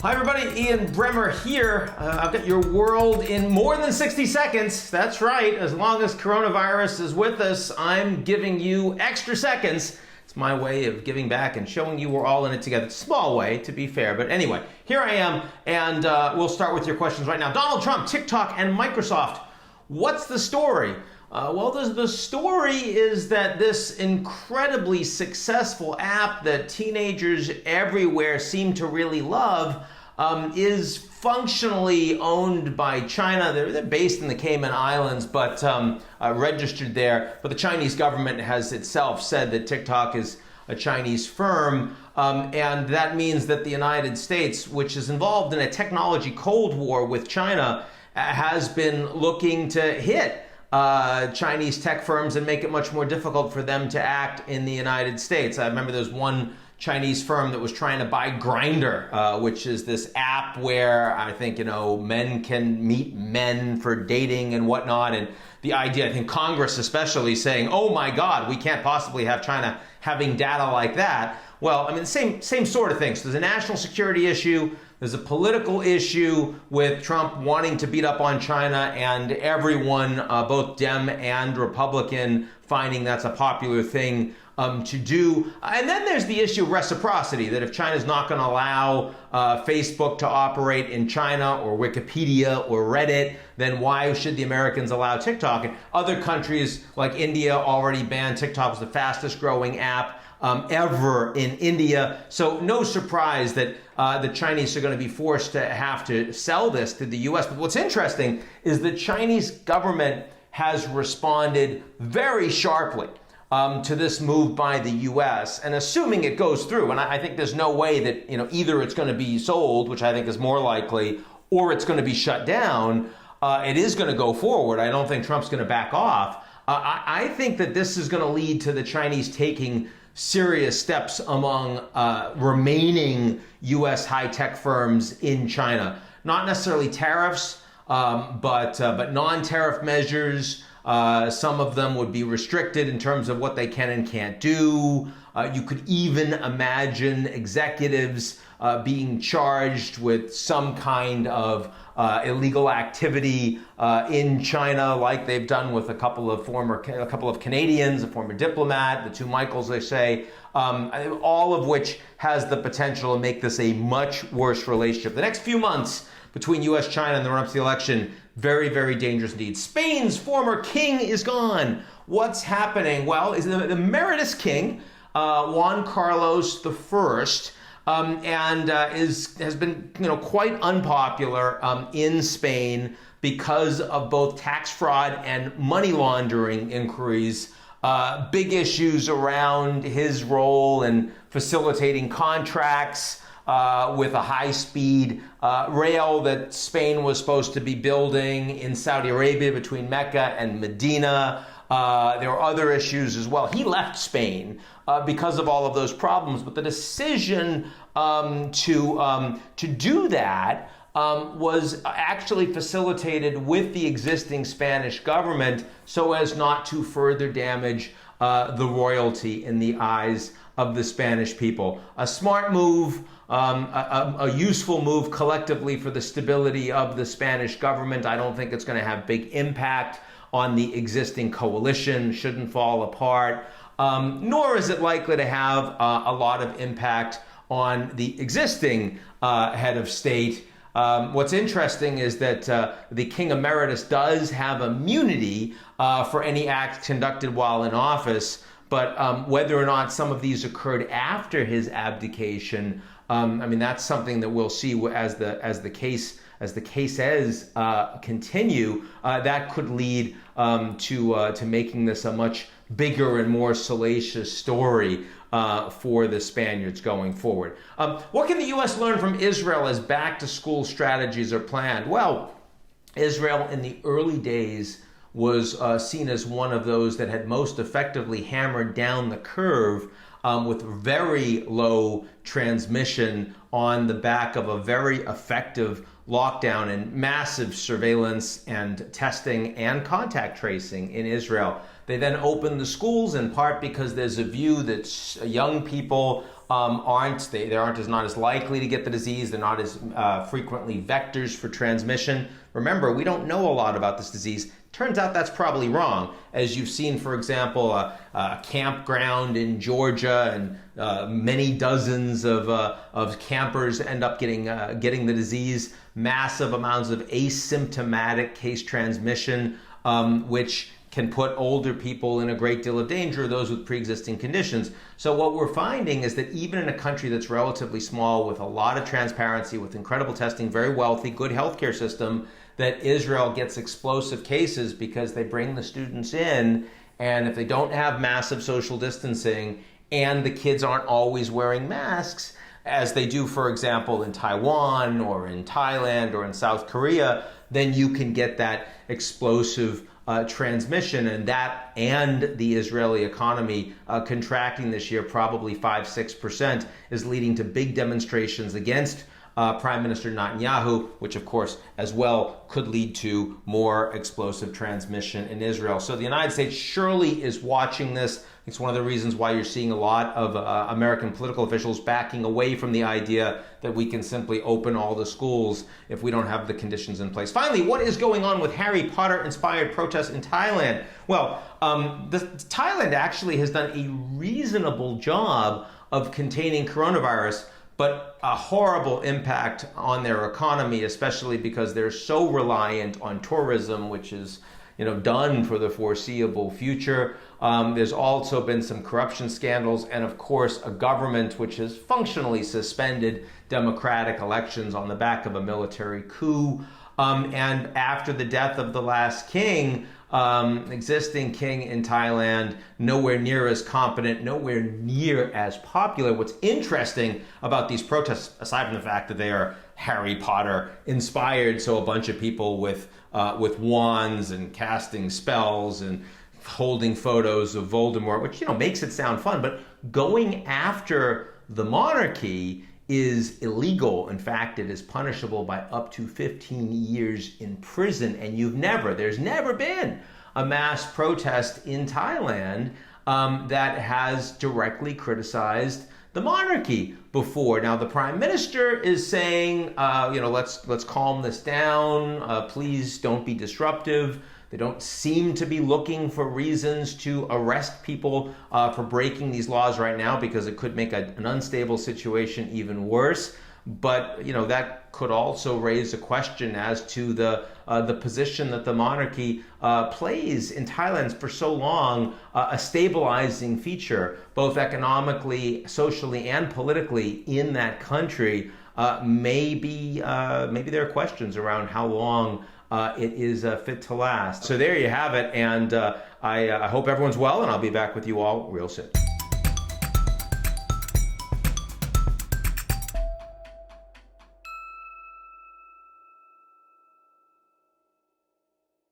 Hi everybody, Ian Bremmer here. I've got your world in more than 60 seconds. That's right, as long as coronavirus is with us, I'm giving you extra seconds. It's my way of giving back and showing you we're all in it together. Small way, to be fair, but anyway, here I am, and we'll start with your questions right now. Donald Trump, TikTok, and Microsoft. What's the story? Well, the story is that this incredibly successful app that teenagers everywhere seem to really love is functionally owned by China. They're based in the Cayman Islands, but registered there. But the Chinese government has itself said that TikTok is a Chinese firm, and that means that the United States, which is involved in a technology cold war with China, has been looking to hit Chinese tech firms and make it much more difficult for them to act in the United States. I remember there's one Chinese firm that was trying to buy Grindr, which is this app where I think, men can meet men for dating and whatnot. And the idea, I think Congress especially saying, oh my God, we can't possibly have China having data like that. Well, I mean, same sort of thing. So there's a national security issue. There's a political issue with Trump wanting to beat up on China and everyone, both Dem and Republican, finding that's a popular thing to do. And then there's the issue of reciprocity, that if China's not going to allow Facebook to operate in China or Wikipedia or Reddit, then why should the Americans allow TikTok? And other countries like India already banned TikTok. It's the fastest growing app ever in India. So no surprise that the Chinese are going to be forced to have to sell this to the US. But what's interesting is the Chinese government has responded very sharply to this move by the US, and assuming it goes through, and I think there's no way that either it's going to be sold, which I think is more likely, or it's going to be shut down. It is going to go forward. I don't think Trump's going to back off. I think that this is going to lead to the Chinese taking serious steps among remaining US high-tech firms in China. Not necessarily tariffs, but non-tariff measures. Some of them would be restricted in terms of what they can and can't do. You could even imagine executives being charged with some kind of illegal activity in China, like they've done with a couple of Canadians, a former diplomat, the two Michaels, they say, all of which has the potential to make this a much worse relationship. The next few months between U.S. China and the run-up to the election, very, very dangerous indeed. Spain's former king is gone. What's happening? Well, is the Emeritus king, Juan Carlos I, has been quite unpopular in Spain because of both tax fraud and money laundering inquiries. Big issues around his role in facilitating contracts with a high-speed rail that Spain was supposed to be building in Saudi Arabia between Mecca and Medina. There were other issues as well. He left Spain because of all of those problems, but the decision to do that was actually facilitated with the existing Spanish government so as not to further damage the royalty in the eyes of the Spanish people. A smart move, a useful move collectively for the stability of the Spanish government. I don't think it's going to have big impact on the existing coalition, shouldn't fall apart, nor is it likely to have a lot of impact on the existing head of state. What's interesting is that the King Emeritus does have immunity for any act conducted while in office, but whether or not some of these occurred after his abdication, that's something that we'll see as the cases continue. That could lead to making this a much bigger and more salacious story for the Spaniards going forward. What can the U.S. learn from Israel as back-to-school strategies are planned? Well, Israel in the early days was seen as one of those that had most effectively hammered down the curve with very low transmission on the back of a very effective lockdown and massive surveillance and testing and contact tracing in Israel. They then opened the schools, in part because there's a view that young people aren't as likely to get the disease. They're not as frequently vectors for transmission. Remember, we don't know a lot about this disease. Turns out that's probably wrong. As you've seen, for example, a campground in Georgia, and many dozens of campers end up getting the disease. Massive amounts of asymptomatic case transmission, which can put older people in a great deal of danger, those with pre-existing conditions. So what we're finding is that even in a country that's relatively small, with a lot of transparency, with incredible testing, very wealthy, good healthcare system, that Israel gets explosive cases because they bring the students in, and if they don't have massive social distancing and the kids aren't always wearing masks, as they do, for example, in Taiwan or in Thailand or in South Korea, then you can get that explosive transmission, and that and the Israeli economy contracting this year probably 5-6% is leading to big demonstrations against Prime Minister Netanyahu, which of course as well could lead to more explosive transmission in Israel. So the United States surely is watching this. It's one of the reasons why you're seeing a lot of American political officials backing away from the idea that we can simply open all the schools if we don't have the conditions in place. Finally, what is going on with Harry Potter-inspired protests in Thailand? Well, Thailand actually has done a reasonable job of containing coronavirus, but a horrible impact on their economy, especially because they're so reliant on tourism, which is done for the foreseeable future. There's also been some corruption scandals, and of course a government which has functionally suspended democratic elections on the back of a military coup. And after the death of the last king, existing king in Thailand, nowhere near as competent, nowhere near as popular. What's interesting about these protests, aside from the fact that they are Harry Potter inspired, so a bunch of people with wands and casting spells and holding photos of Voldemort, which makes it sound fun, but going after the monarchy is illegal. In fact, it is punishable by up to 15 years in prison. And there's never been a mass protest in Thailand that has directly criticized the monarchy before. Now, the prime minister is saying, let's calm this down. Please don't be disruptive. They don't seem to be looking for reasons to arrest people for breaking these laws right now, because it could make an unstable situation even worse. But that could also raise a question as to the position that the monarchy plays in Thailand for so long, a stabilizing feature, both economically, socially, and politically in that country. Maybe there are questions around how long it is fit to last. So there you have it, and I hope everyone's well, and I'll be back with you all real soon.